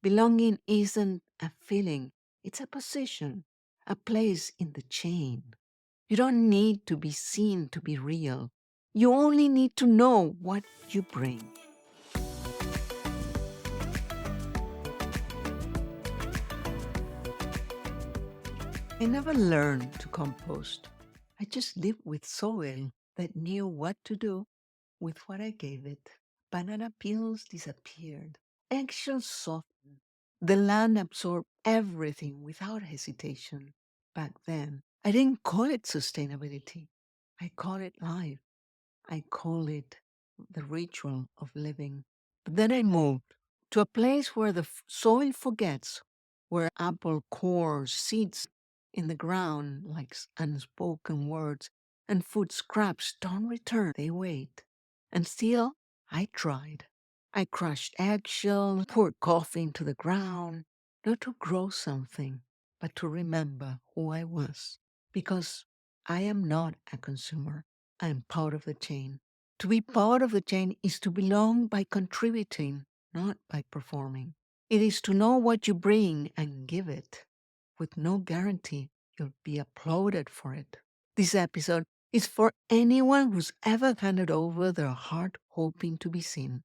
Belonging isn't a feeling, it's a position, a place in the chain. You don't need to be seen to be real. You only need to know what you bring. I never learned to compost. I just lived with soil that knew what to do with what I gave it. Banana peels disappeared. Eggshells softened. The land absorbed everything without hesitation. Back then, I didn't call it sustainability. I called it life. I call it the ritual of living. But then I moved to a place where the soil forgets, where apple cores, seeds in the ground like unspoken words, and food scraps don't return, they wait. And still, I tried. I crushed eggshells, poured coffee into the ground, not to grow something, but to remember who I was. Because I am not a consumer. I am part of the chain. To be part of the chain is to belong by contributing, not by performing. It is to know what you bring and give it, with no guarantee you'll be applauded for it. This episode is for anyone who's ever handed over their heart hoping to be seen.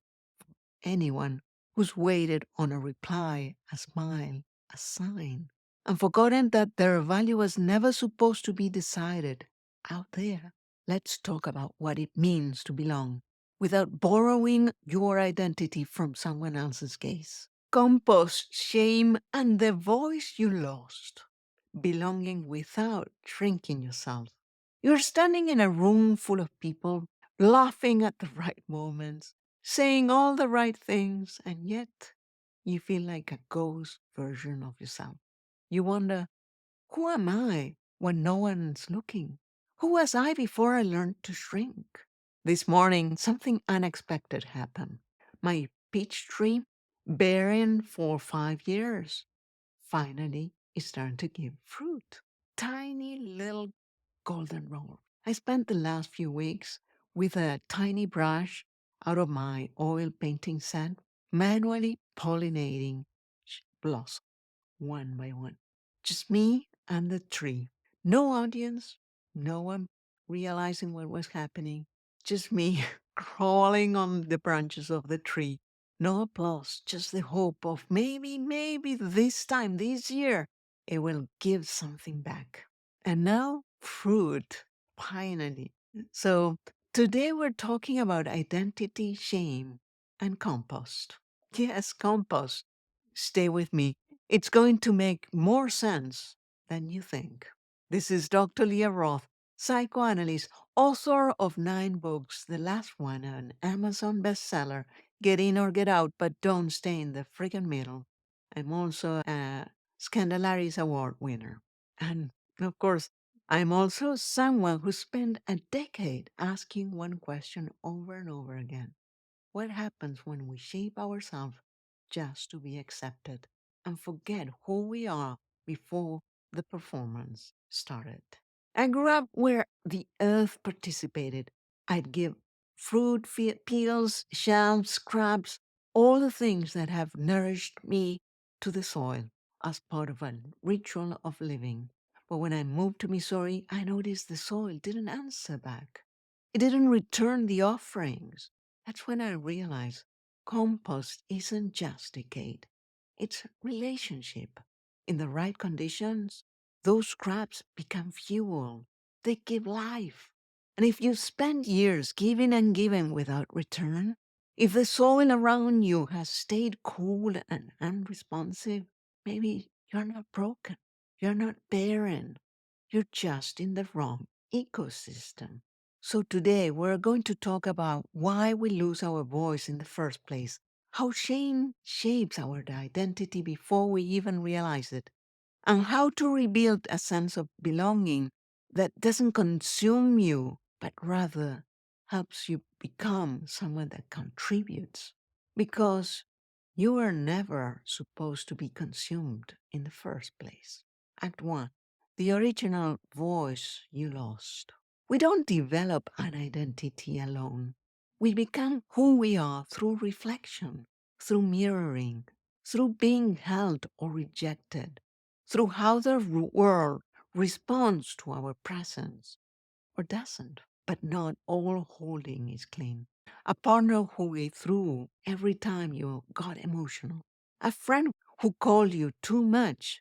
Anyone who's waited on a reply, a smile, a sign, and forgotten that their value was never supposed to be decided out there. Let's talk about what it means to belong without borrowing your identity from someone else's gaze. Compost, shame, and the voice you lost. Belonging without shrinking yourself. You're standing in a room full of people, laughing at the right moments, saying all the right things, and yet you feel like a ghost version of yourself. You wonder, who am I when no one's looking? Who was I before I learned to shrink? This morning, something unexpected happened. My peach tree, barren for 5 years, finally is starting to give fruit. Tiny little golden roll. I spent the last few weeks with a tiny brush out of my oil painting set, manually pollinating blossoms one by one. Just me and the tree. No audience, no one realizing what was happening. Just me crawling on the branches of the tree. No applause, just the hope of maybe this time, this year, it will give something back. And now, fruit, finally. So today we're talking about identity, shame, and compost. Yes, compost. Stay with me. It's going to make more sense than you think. This is Dr. Leah Roth, psychoanalyst, author of 9 books, the last one an Amazon bestseller, Get In or Get Out, but Don't Stay in the Friggin' Middle. I'm also a Scandalaris Award winner. And of course, I'm also someone who spent a decade asking one question over and over again. What happens when we shape ourselves just to be accepted and forget who we are before the performance started? I grew up where the earth participated. I'd give fruit, peels, shells, scraps, all the things that have nourished me to the soil as part of a ritual of living. But when I moved to Missouri, I noticed the soil didn't answer back. It didn't return the offerings. That's when I realized compost isn't just decay, it's relationship. In the right conditions, those scraps become fuel. They give life. And if you spend years giving and giving without return, if the soil around you has stayed cool and unresponsive, maybe you're not broken. You're not barren. You're just in the wrong ecosystem. So today we're going to talk about why we lose our voice in the first place, how shame shapes our identity before we even realize it, and how to rebuild a sense of belonging that doesn't consume you, but rather helps you become someone that contributes. Because you were never supposed to be consumed in the first place. Act 1. The original voice you lost. We don't develop an identity alone. We become who we are through reflection, through mirroring, through being held or rejected, through how the world responds to our presence or doesn't. But not all holding is clean. A partner who withdrew every time you got emotional. A friend who called you too much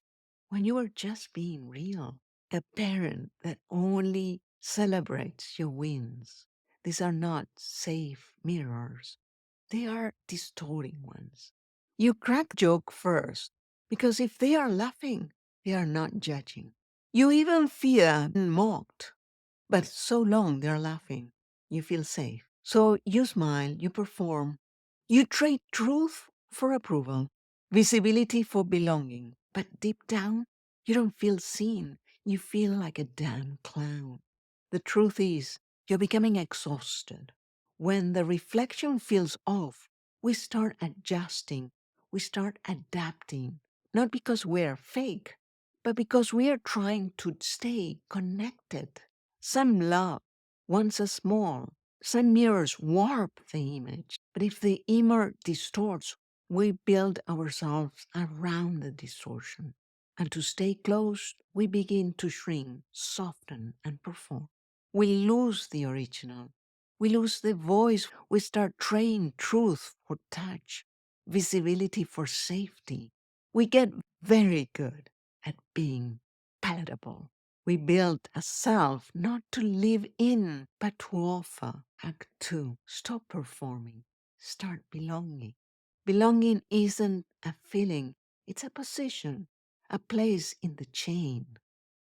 when you were just being real. A parent that only celebrates your wins. These are not safe mirrors. They are distorting ones. You crack joke first, because if they are laughing, they are not judging. You even fear being mocked, but so long they're laughing, you feel safe. So you smile, you perform, you trade truth for approval, visibility for belonging. But deep down, you don't feel seen. You feel like a damn clown. The truth is, you're becoming exhausted. When the reflection feels off, we start adjusting, we start adapting, not because we're fake, but because we are trying to stay connected. Some love wants us more. Some mirrors warp the image. But if the image distorts, we build ourselves around the distortion. And to stay close, we begin to shrink, soften, and perform. We lose the original. We lose the voice. We start trading truth for touch, visibility for safety. We get very good at being palatable. We build a self not to live in, but to offer. Act 2. Stop performing. Start belonging. Belonging isn't a feeling, it's a position, a place in the chain.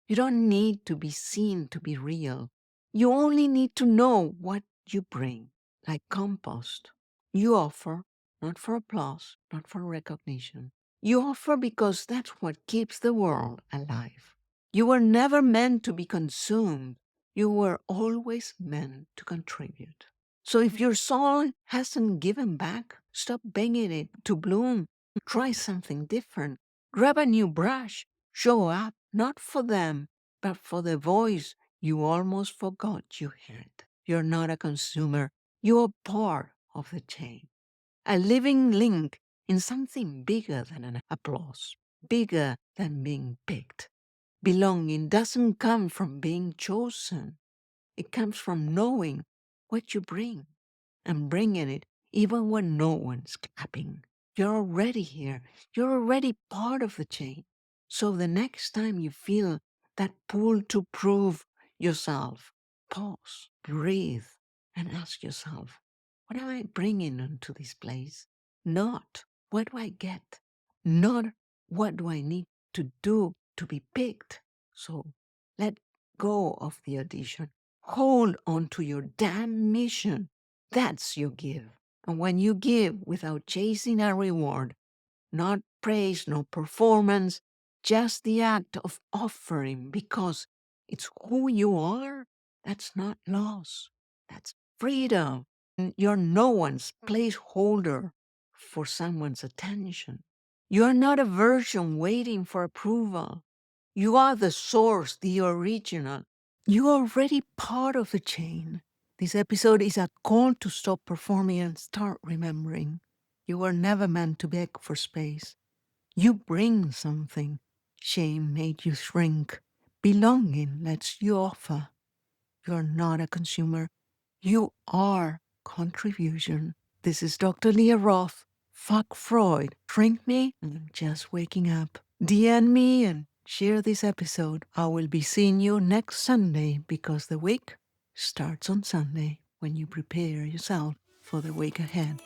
You don't need to be seen to be real. You only need to know what you bring. Like compost. You offer, not for applause, not for recognition. You offer because that's what keeps the world alive. You were never meant to be consumed. You were always meant to contribute. So if your soul hasn't given back, stop begging it to bloom. Try something different. Grab a new brush. Show up, not for them, but for the voice you almost forgot you had. You're not a consumer. You're part of the chain. A living link in something bigger than an applause, bigger than being picked. Belonging doesn't come from being chosen. It comes from knowing what you bring and bringing it even when no one's clapping. You're already here. You're already part of the chain. So the next time you feel that pull to prove yourself, pause, breathe, and ask yourself, what am I bringing into this place? Not what do I get? Not what do I need to do to be picked? So let go of the audition. Hold on to your damn mission. That's your give. And when you give without chasing a reward, not praise, no performance, just the act of offering because it's who you are, that's not loss. That's freedom. And you're no one's placeholder for someone's attention. You're not a version waiting for approval. You are the source, the original. You're already part of the chain. This episode is a call to stop performing and start remembering. You were never meant to beg for space. You bring something. Shame made you shrink. Belonging lets you offer. You're not a consumer. You are contribution. This is Dr. Leah Roth. Fuck Freud. Drink me? I'm just waking up. DM me and share this episode. I will be seeing you next Sunday because the week starts on Sunday when you prepare yourself for the week ahead.